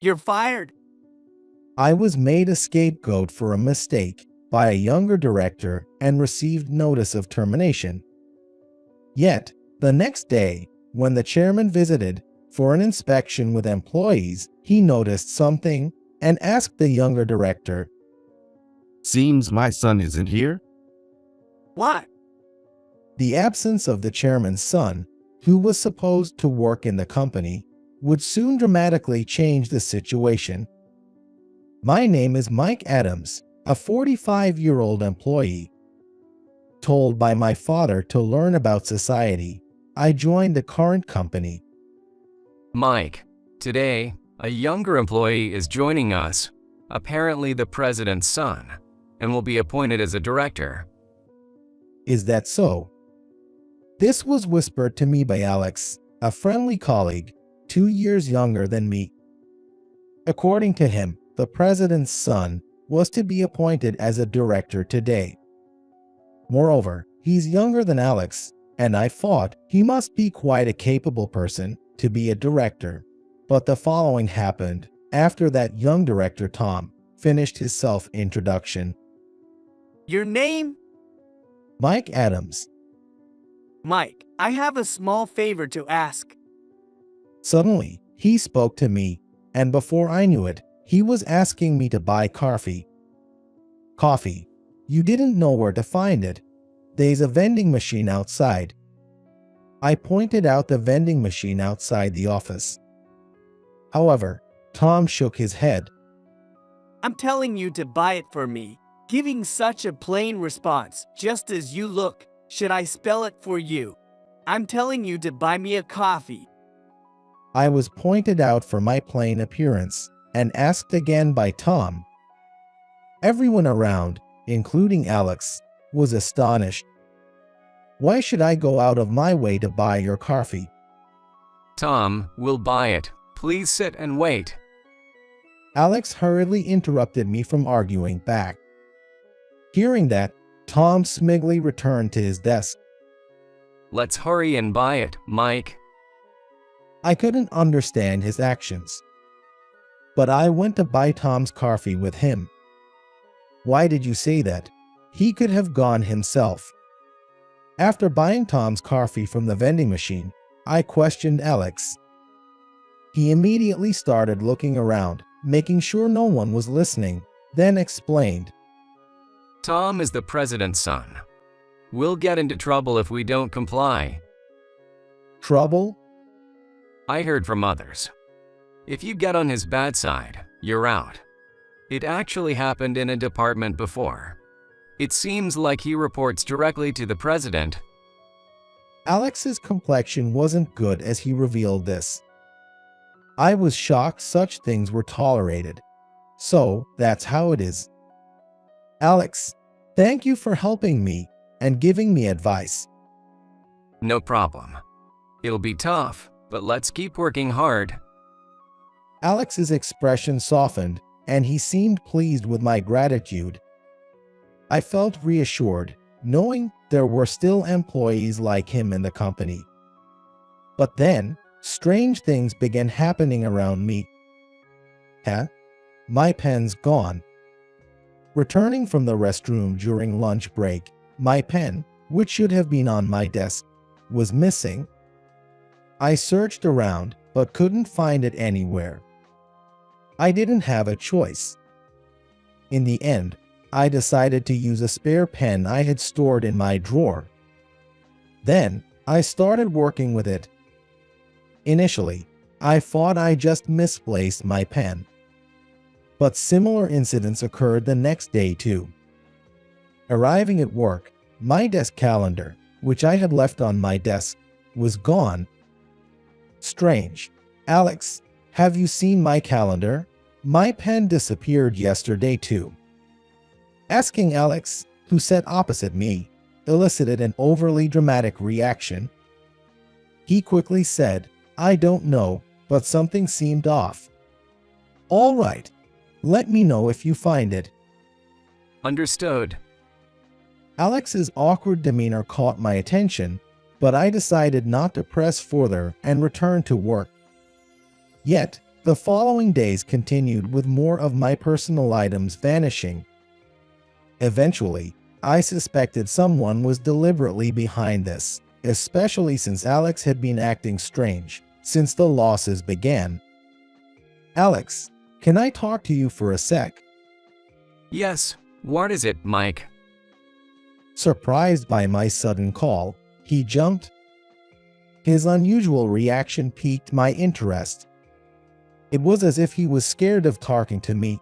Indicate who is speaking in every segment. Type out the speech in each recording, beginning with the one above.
Speaker 1: You're fired.
Speaker 2: I was made a scapegoat for a mistake by a younger director and received notice of termination. Yet, the next day, when the chairman visited for an inspection with employees, he noticed something and asked the younger director,
Speaker 3: Seems my son isn't here?
Speaker 1: What?
Speaker 2: The absence of the chairman's son, who was supposed to work in the company, would soon dramatically change the situation. My name is Mike Adams, a 45-year-old employee. Told by my father to learn about society, I joined the current company.
Speaker 4: Mike, today, a younger employee is joining us, apparently the president's son, and will be appointed as a director.
Speaker 2: Is that so? This was whispered to me by Alex, a friendly colleague, 2 years younger than me. According to him, the president's son was to be appointed as a director today. Moreover, he's younger than Alex, and I thought he must be quite a capable person to be a director. But the following happened after that young director Tom finished his self-introduction.
Speaker 1: Your name?
Speaker 2: Mike Adams.
Speaker 1: Mike, I have a small favor to ask.
Speaker 2: Suddenly, he spoke to me, and before I knew it, he was asking me to buy coffee. Coffee. You didn't know where to find it. There's a vending machine outside. I pointed out the vending machine outside the office. However, Tom shook his head.
Speaker 1: I'm telling you to buy it for me. Giving such a plain response, just as you look. Should I spell it for you? I'm telling you to buy me a coffee.
Speaker 2: I was pointed out for my plain appearance and asked again by Tom. Everyone around, including Alex, was astonished. Why should I go out of my way to buy your coffee?
Speaker 4: Tom, we'll buy it. Please sit and wait.
Speaker 2: Alex hurriedly interrupted me from arguing back. Hearing that, Tom smugly returned to his desk.
Speaker 4: Let's hurry and buy it, Mike.
Speaker 2: I couldn't understand his actions. But I went to buy Tom's coffee with him. Why did you say that? He could have gone himself. After buying Tom's coffee from the vending machine, I questioned Alex. He immediately started looking around, making sure no one was listening, then explained.
Speaker 4: Tom is the president's son. We'll get into trouble if we don't comply.
Speaker 2: Trouble?
Speaker 4: I heard from others. If you get on his bad side, you're out. It actually happened in a department before. It seems like he reports directly to the president.
Speaker 2: Alex's complexion wasn't good as he revealed this. I was shocked such things were tolerated. So, that's how it is. Alex, thank you for helping me and giving me advice.
Speaker 4: No problem. It'll be tough, but let's keep working hard.
Speaker 2: Alex's expression softened, and he seemed pleased with my gratitude. I felt reassured, knowing there were still employees like him in the company. But then, strange things began happening around me. My pen's gone. Returning from the restroom during lunch break, my pen, which should have been on my desk, was missing. I searched around, but couldn't find it anywhere. I didn't have a choice. In the end, I decided to use a spare pen I had stored in my drawer. Then, I started working with it. Initially, I thought I just misplaced my pen. But similar incidents occurred the next day too. Arriving at work, my desk calendar, which I had left on my desk, was gone. Strange. Alex, have you seen my calendar? My pen disappeared yesterday too. Asking Alex, who sat opposite me, elicited an overly dramatic reaction. He quickly said, I don't know, but something seemed off. All right. Let me know if you find it.
Speaker 4: Understood.
Speaker 2: Alex's awkward demeanor caught my attention, but I decided not to press further and return to work. Yet, The following days continued with more of my personal items vanishing. Eventually, I suspected someone was deliberately behind this, especially since Alex had been acting strange since the losses began. Alex, can I talk to you for a sec?
Speaker 4: Yes, what is it, Mike?
Speaker 2: Surprised by my sudden call, he jumped. His unusual reaction piqued my interest. It was as if he was scared of talking to me.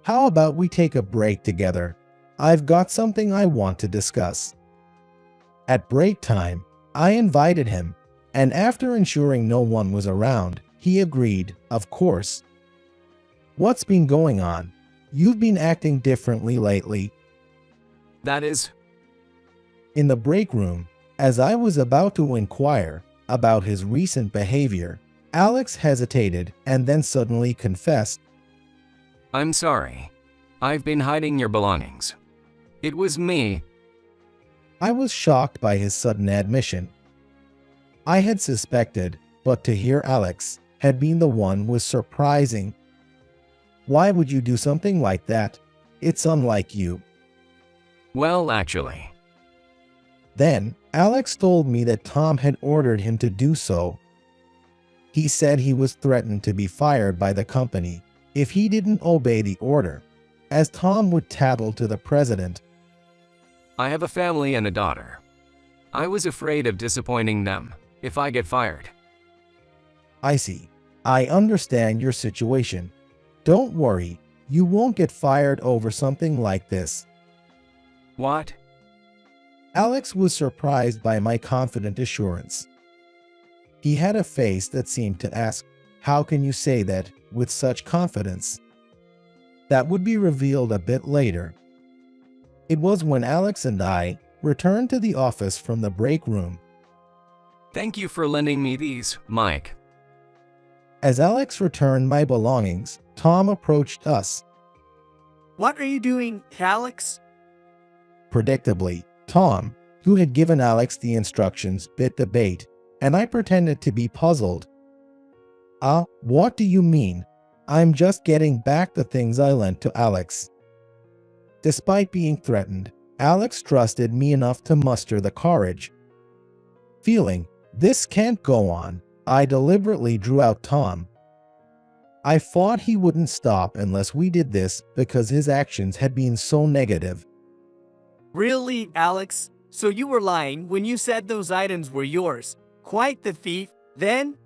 Speaker 2: How about we take a break together? I've got something I want to discuss. At break time, I invited him, and after ensuring no one was around, he agreed, of course. What's been going on? You've been acting differently lately.
Speaker 4: That is...
Speaker 2: In the break room, as I was about to inquire about his recent behavior, Alex hesitated and then suddenly confessed.
Speaker 4: I'm sorry. I've been hiding your belongings. It was me.
Speaker 2: I was shocked by his sudden admission. I had suspected, but to hear Alex had been the one was surprising. Why would you do something like that? It's unlike you.
Speaker 4: Well, actually.
Speaker 2: Then, Alex told me that Tom had ordered him to do so. He said he was threatened to be fired by the company if he didn't obey the order, as Tom would tattle to the president.
Speaker 4: I have a family and a daughter. I was afraid of disappointing them if I get fired.
Speaker 2: I see. I understand your situation. Don't worry, you won't get fired over something like this.
Speaker 4: What?
Speaker 2: Alex was surprised by my confident assurance. He had a face that seemed to ask, "How can you say that with such confidence?" That would be revealed a bit later. It was when Alex and I returned to the office from the break room.
Speaker 4: Thank you for lending me these, Mike.
Speaker 2: As Alex returned my belongings, Tom approached us.
Speaker 1: What are you doing, Alex?
Speaker 2: Predictably, Tom, who had given Alex the instructions, bit the bait, and I pretended to be puzzled. What do you mean? I'm just getting back the things I lent to Alex. Despite being threatened, Alex trusted me enough to muster the courage. Feeling, this can't go on, I deliberately drew out Tom. I thought he wouldn't stop unless we did this because his actions had been so negative.
Speaker 1: Really, Alex? So you were lying when you said those items were yours? Quite the thief, then?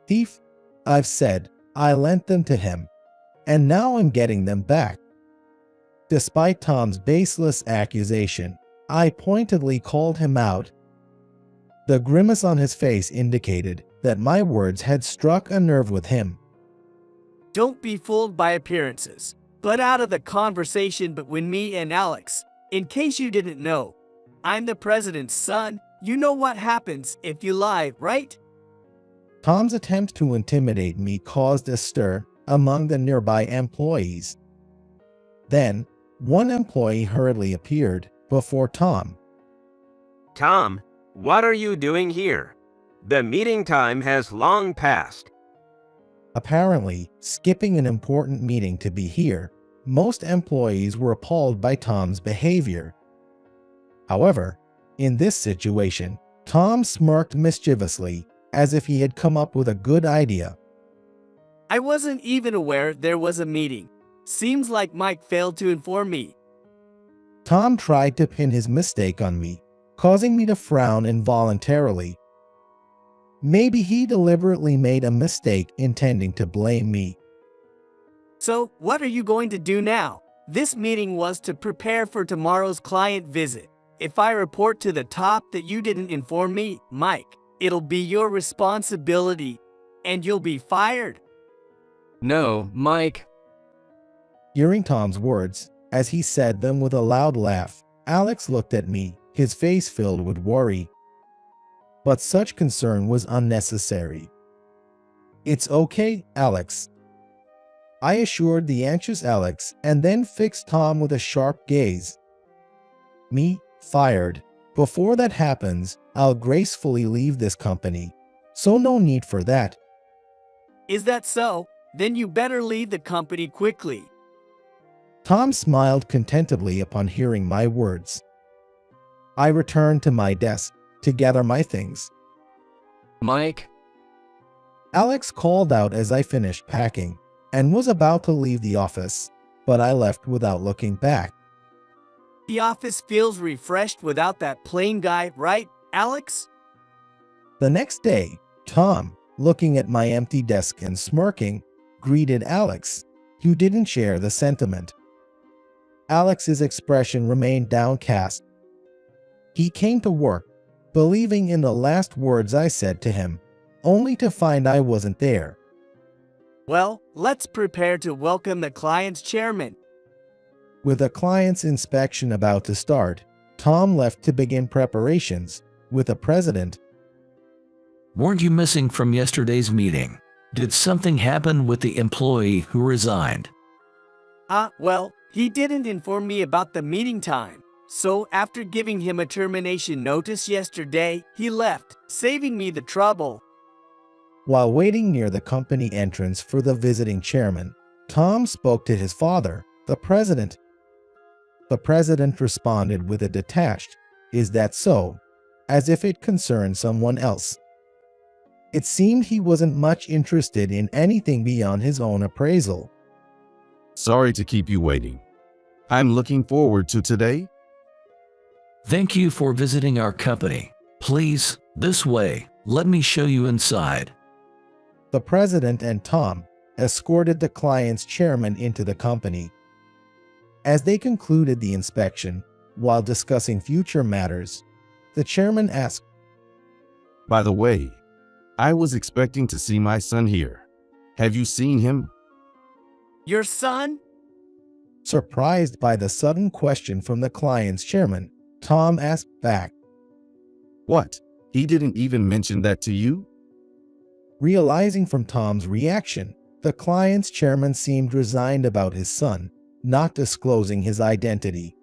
Speaker 2: Thief? I've said, I lent them to him, and now I'm getting them back. Despite Tom's baseless accusation, I pointedly called him out. The grimace on his face indicated that my words had struck a nerve with him.
Speaker 1: Don't be fooled by appearances, but out of the conversation between me and Alex. In case you didn't know, I'm the president's son. You know what happens if you lie, right?
Speaker 2: Tom's attempt to intimidate me caused a stir among the nearby employees. Then, one employee hurriedly appeared before Tom.
Speaker 5: Tom, what are you doing here? The meeting time has long passed.
Speaker 2: Apparently, skipping an important meeting to be here, most employees were appalled by Tom's behavior. However, in this situation, Tom smirked mischievously, as if he had come up with a good idea.
Speaker 1: I wasn't even aware there was a meeting. Seems like Mike failed to inform me.
Speaker 2: Tom tried to pin his mistake on me, causing me to frown involuntarily. Maybe he deliberately made a mistake intending to blame me.
Speaker 1: So, what are you going to do now? This meeting was to prepare for tomorrow's client visit. If I report to the top that you didn't inform me, Mike, it'll be your responsibility, and you'll be fired.
Speaker 4: No, Mike.
Speaker 2: Hearing Tom's words, as he said them with a loud laugh, Alex looked at me, his face filled with worry. But such concern was unnecessary. It's okay, Alex. I assured the anxious Alex and then fixed Tom with a sharp gaze. Me, fired. Before that happens, I'll gracefully leave this company, so no need for that.
Speaker 1: Is that so? Then you better leave the company quickly.
Speaker 2: Tom smiled contentedly upon hearing my words. I returned to my desk to gather my things.
Speaker 4: Mike,
Speaker 2: Alex called out as I finished packing and was about to leave the office, but I left without looking back.
Speaker 1: The office feels refreshed without that plain guy, right, Alex?
Speaker 2: The next day, Tom, looking at my empty desk and smirking, greeted Alex, who didn't share the sentiment. Alex's expression remained downcast. He came to work, believing in the last words I said to him, only to find I wasn't there.
Speaker 1: Well, let's prepare to welcome the client's chairman.
Speaker 2: With the client's inspection about to start, Tom left to begin preparations with the president.
Speaker 6: Weren't you missing from yesterday's meeting? Did something happen with the employee who resigned?
Speaker 1: Well, he didn't inform me about the meeting time. So after giving him a termination notice yesterday, he left, saving me the trouble.
Speaker 2: While waiting near the company entrance for the visiting chairman, Tom spoke to his father, the president. The president responded with a detached, "Is that so?" as if it concerned someone else. It seemed he wasn't much interested in anything beyond his own appraisal.
Speaker 3: Sorry to keep you waiting. I'm looking forward to today.
Speaker 6: Thank you for visiting our company. Please, this way, let me show you inside.
Speaker 2: The president and Tom escorted the client's chairman into the company. As they concluded the inspection, while discussing future matters, the chairman asked,
Speaker 3: By the way, I was expecting to see my son here. Have you seen him?
Speaker 1: Your son?
Speaker 2: Surprised by the sudden question from the client's chairman, Tom asked back.
Speaker 3: What? He didn't even mention that to you?
Speaker 2: Realizing from Tom's reaction, the client's chairman seemed resigned about his son not disclosing his identity.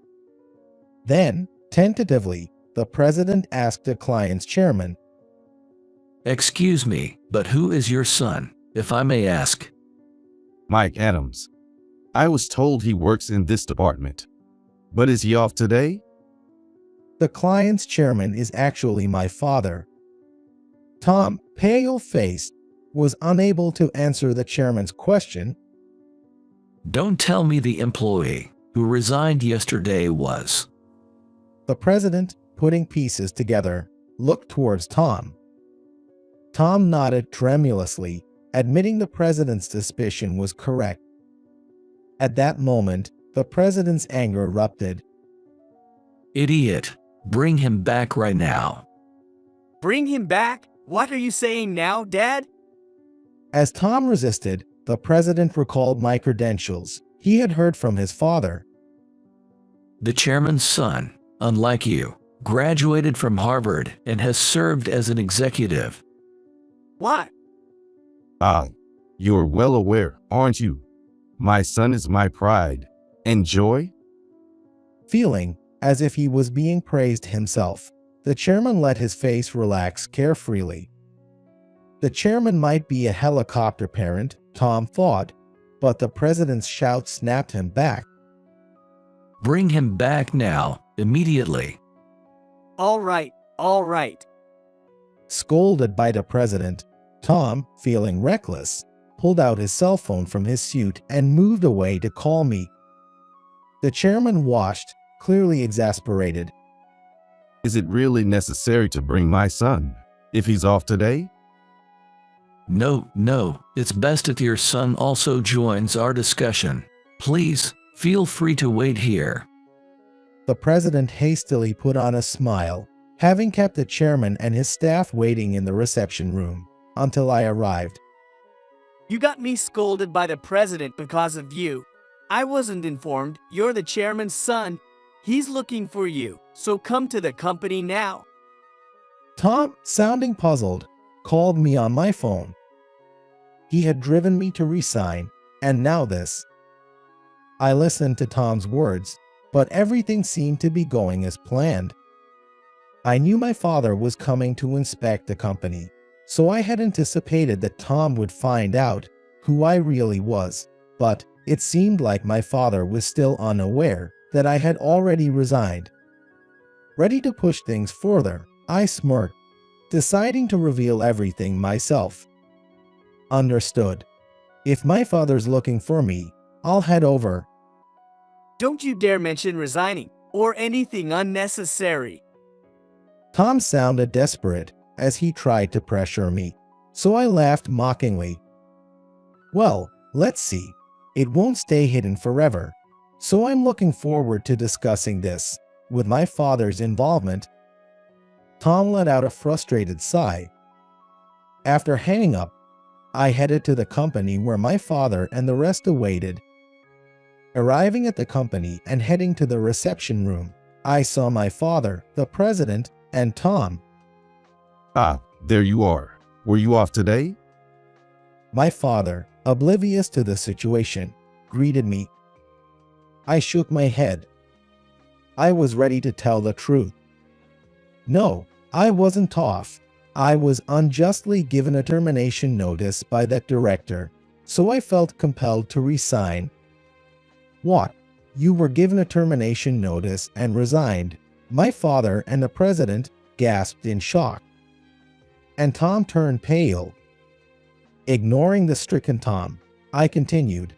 Speaker 2: Then, tentatively, the president asked the client's chairman,
Speaker 6: Excuse me, but who is your son, if I may ask?
Speaker 3: Mike Adams. I was told he works in this department. But is he off today?
Speaker 2: The client's chairman is actually my father. Tom, pale-faced, was unable to answer the chairman's question.
Speaker 6: Don't tell me the employee who resigned yesterday was.
Speaker 2: The president, putting pieces together, looked towards Tom. Tom nodded tremulously, admitting the president's suspicion was correct. At that moment, the president's anger erupted.
Speaker 6: Idiot, bring him back right now.
Speaker 1: Bring him back? What are you saying now, Dad?
Speaker 2: As Tom resisted, the president recalled my credentials he had heard from his father.
Speaker 6: The chairman's son, unlike you, graduated from Harvard and has served as an executive.
Speaker 1: What?
Speaker 3: You're well aware, aren't you? My son is my pride and joy.
Speaker 2: Feeling as if he was being praised himself, the chairman let his face relax carefreely. The chairman might be a helicopter parent, Tom thought, but the president's shout snapped him back.
Speaker 6: Bring him back now, immediately.
Speaker 1: All right, all right.
Speaker 2: Scolded by the president, Tom, feeling reckless, pulled out his cell phone from his suit and moved away to call me. The chairman watched, clearly exasperated.
Speaker 3: Is it really necessary to bring my son if he's off today?
Speaker 6: No, it's best if your son also joins our discussion. Please, feel free to wait here.
Speaker 2: The president hastily put on a smile, having kept the chairman and his staff waiting in the reception room until I arrived.
Speaker 1: You got me scolded by the president because of you. I wasn't informed. You're the chairman's son. He's looking for you, so come to the company now.
Speaker 2: Tom, sounding puzzled, called me on my phone. He had driven me to resign, and now this. I listened to Tom's words, but everything seemed to be going as planned. I knew my father was coming to inspect the company, so I had anticipated that Tom would find out who I really was, but it seemed like my father was still unaware that I had already resigned. Ready to push things further, I smirked, deciding to reveal everything myself. Understood. If my father's looking for me, I'll head over.
Speaker 1: Don't you dare mention resigning or anything unnecessary.
Speaker 2: Tom sounded desperate as he tried to pressure me, so I laughed mockingly. Well, let's see. It won't stay hidden forever, so I'm looking forward to discussing this with my father's involvement. Tom let out a frustrated sigh. After hanging up, I headed to the company where my father and the rest awaited. Arriving at the company and heading to the reception room, I saw my father, the president, and Tom.
Speaker 3: Ah, there you are. Were you off today?
Speaker 2: My father, oblivious to the situation, greeted me. I shook my head. I was ready to tell the truth. No, I wasn't off. I was unjustly given a termination notice by that director, so I felt compelled to resign. What? You were given a termination notice and resigned? My father and the president gasped in shock. And Tom turned pale. Ignoring the stricken Tom, I continued.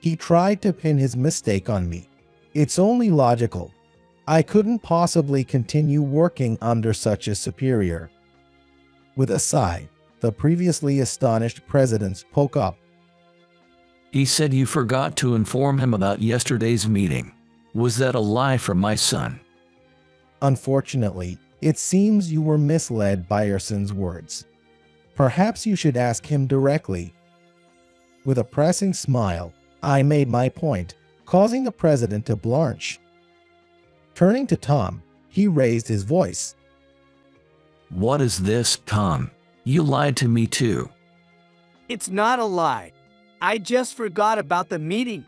Speaker 2: He tried to pin his mistake on me. It's only logical. I couldn't possibly continue working under such a superior. With a sigh, the previously astonished president spoke up.
Speaker 6: He said you forgot to inform him about yesterday's meeting. Was that a lie from my son?
Speaker 2: Unfortunately, it seems you were misled by your son's words. Perhaps you should ask him directly. With a pressing smile, I made my point, causing the president to blanch. Turning to Tom, he raised his voice.
Speaker 6: What is this, Tom? You lied to me too.
Speaker 1: It's not a lie. I just forgot about the meeting.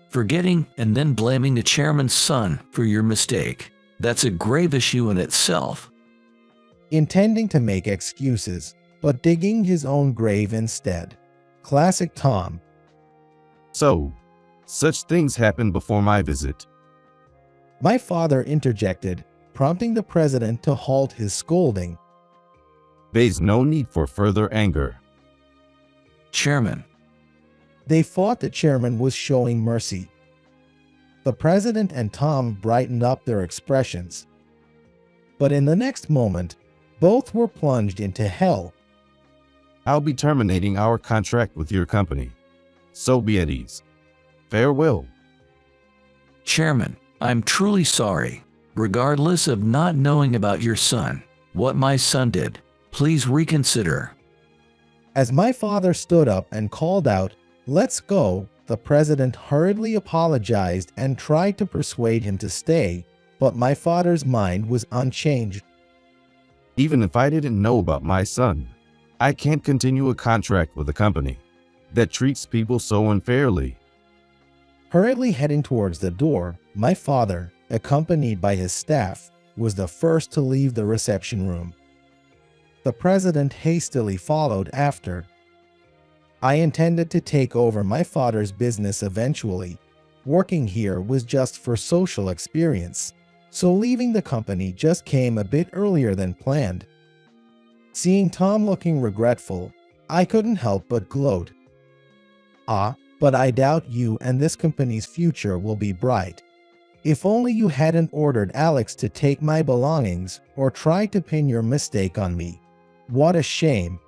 Speaker 6: Forgetting and then blaming the chairman's son for your mistake. That's a grave issue in itself.
Speaker 2: Intending to make excuses, but digging his own grave instead. Classic Tom.
Speaker 3: So, such things happened before my visit.
Speaker 2: My father interjected, prompting the president to halt his scolding.
Speaker 3: There's no need for further anger.
Speaker 6: Chairman.
Speaker 2: They thought the chairman was showing mercy. The president and Tom brightened up their expressions. But in the next moment, both were plunged into hell.
Speaker 3: I'll be terminating our contract with your company. So be at ease. Farewell.
Speaker 6: Chairman, I'm truly sorry. Regardless of not knowing about your son, what my son did, please reconsider.
Speaker 2: As my father stood up and called out, "Let's go," the president hurriedly apologized and tried to persuade him to stay, but my father's mind was unchanged.
Speaker 3: Even if I didn't know about my son, I can't continue a contract with a company that treats people so unfairly.
Speaker 2: Hurriedly heading towards the door, my father, accompanied by his staff, was the first to leave the reception room. The president hastily followed after. I intended to take over my father's business eventually. Working here was just for social experience, so leaving the company just came a bit earlier than planned. Seeing Tom looking regretful, I couldn't help but gloat. Ah, but I doubt you and this company's future will be bright. If only you hadn't ordered Alex to take my belongings or tried to pin your mistake on me. What a shame.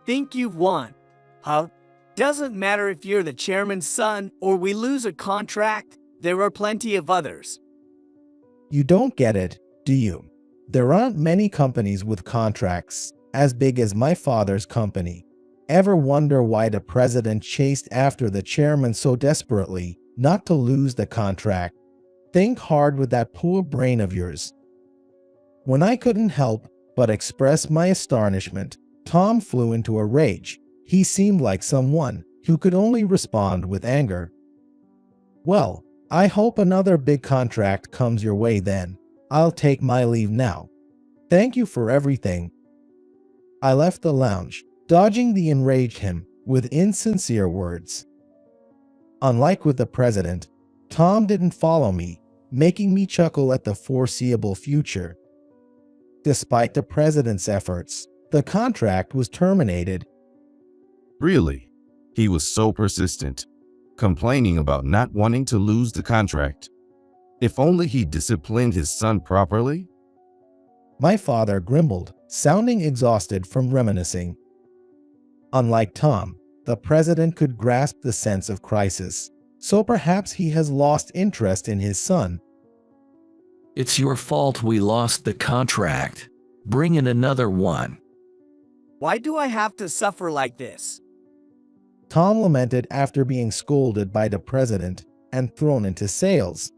Speaker 1: Think you've won, huh? Doesn't matter if you're the chairman's son or we lose a contract, there are plenty of others.
Speaker 2: You don't get it, do you? There aren't many companies with contracts as big as my father's company. Ever wonder why the president chased after the chairman so desperately not to lose the contract? Think hard with that poor brain of yours. When I couldn't help but express my astonishment, Tom flew into a rage. He seemed like someone who could only respond with anger. Well, I hope another big contract comes your way then. I'll take my leave now. Thank you for everything. I left the lounge, dodging the enraged him with insincere words. Unlike with the president, Tom didn't follow me, making me chuckle at the foreseeable future. Despite the president's efforts, the contract was terminated.
Speaker 3: Really? He was so persistent, complaining about not wanting to lose the contract. If only he disciplined his son properly?
Speaker 2: My father grumbled, sounding exhausted from reminiscing. Unlike Tom, the president could grasp the sense of crisis, so perhaps he has lost interest in his son.
Speaker 6: It's your fault we lost the contract. Bring in another one.
Speaker 1: Why do I have to suffer like this?
Speaker 2: Tom lamented after being scolded by the president and thrown into sales.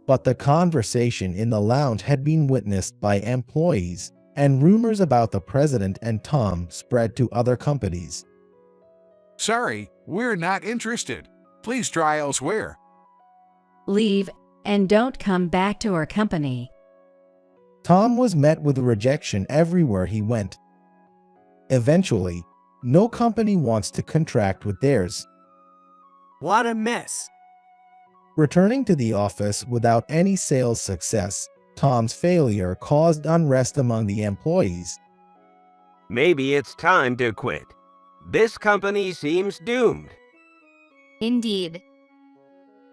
Speaker 2: But the conversation in the lounge had been witnessed by employees, and rumors about the president and Tom spread to other companies.
Speaker 7: Sorry, we're not interested. Please try elsewhere.
Speaker 8: Leave and don't come back to our company.
Speaker 2: Tom was met with rejection everywhere he went. Eventually, no company wants to contract with theirs.
Speaker 1: What a mess.
Speaker 2: Returning to the office without any sales success, Tom's failure caused unrest among the employees.
Speaker 5: Maybe it's time to quit. This company seems doomed.
Speaker 8: Indeed.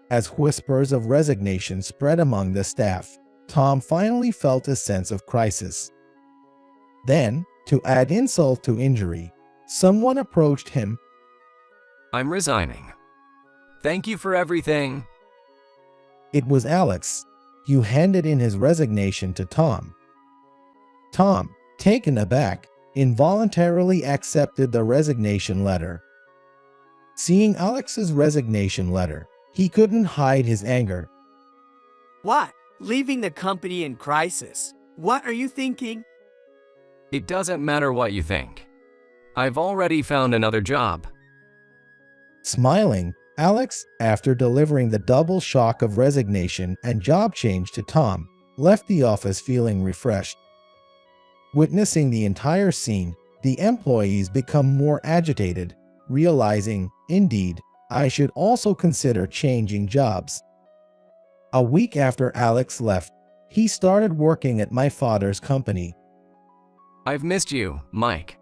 Speaker 2: As whispers of resignation spread among the staff, Tom finally felt a sense of crisis. Then, to add insult to injury, someone approached him.
Speaker 4: I'm resigning. Thank you for everything.
Speaker 2: It was Alex, who handed in his resignation to Tom. Tom, taken aback, involuntarily accepted the resignation letter. Seeing Alex's resignation letter, he couldn't hide his anger.
Speaker 1: What? Leaving the company in crisis? What are you thinking?
Speaker 4: It doesn't matter what you think. I've already found another job.
Speaker 2: Smiling, Alex, after delivering the double shock of resignation and job change to Tom, left the office feeling refreshed. Witnessing the entire scene, the employees become more agitated, realizing, indeed, I should also consider changing jobs. A week after Alex left, he started working at my father's company.
Speaker 4: I've missed you, Mike.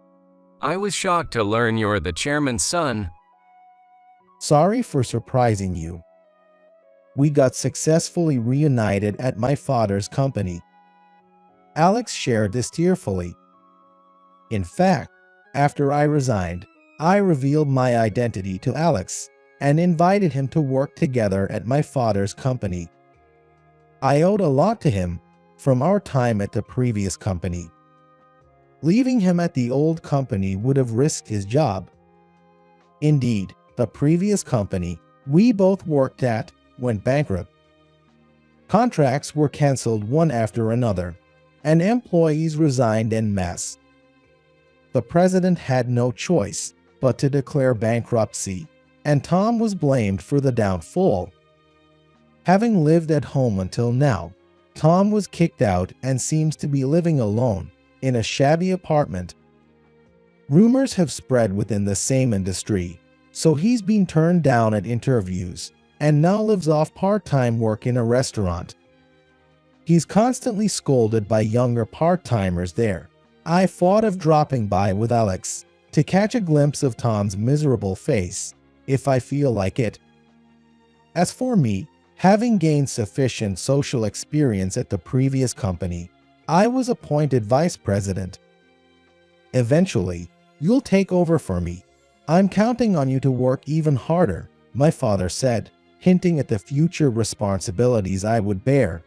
Speaker 4: I was shocked to learn you're the chairman's son.
Speaker 2: Sorry for surprising you. We got successfully reunited at my father's company. Alex shared this tearfully. In fact, after I resigned, I revealed my identity to Alex and invited him to work together at my father's company. I owed a lot to him from our time at the previous company. Leaving him at the old company would have risked his job. Indeed, the previous company we both worked at went bankrupt. Contracts were canceled one after another, and employees resigned en masse. The president had no choice but to declare bankruptcy, and Tom was blamed for the downfall. Having lived at home until now, Tom was kicked out and seems to be living alone in a shabby apartment. Rumors have spread within the same industry, so he's been turned down at interviews and now lives off part-time work in a restaurant. He's constantly scolded by younger part-timers there. I thought of dropping by with Alex to catch a glimpse of Tom's miserable face, if I feel like it. As for me, having gained sufficient social experience at the previous company, I was appointed vice president. Eventually, you'll take over for me. I'm counting on you to work even harder, my father said, hinting at the future responsibilities I would bear.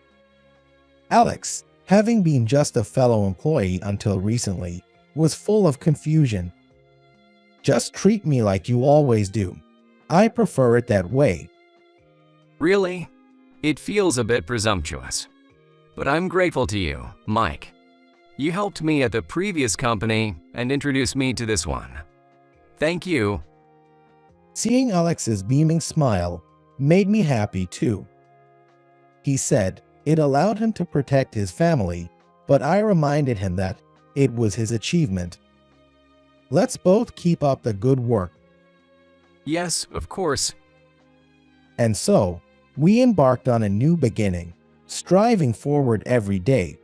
Speaker 2: Alex, having been just a fellow employee until recently, was full of confusion. Just treat me like you always do. I prefer it that way.
Speaker 4: Really? It feels a bit presumptuous. But I'm grateful to you, Mike. You helped me at the previous company and introduced me to this one. Thank you.
Speaker 2: Seeing Alex's beaming smile made me happy too. He said it allowed him to protect his family, but I reminded him that It was his achievement. Let's both keep up the good work.
Speaker 4: Yes, of course.
Speaker 2: And so, we embarked on a new beginning, striving forward every day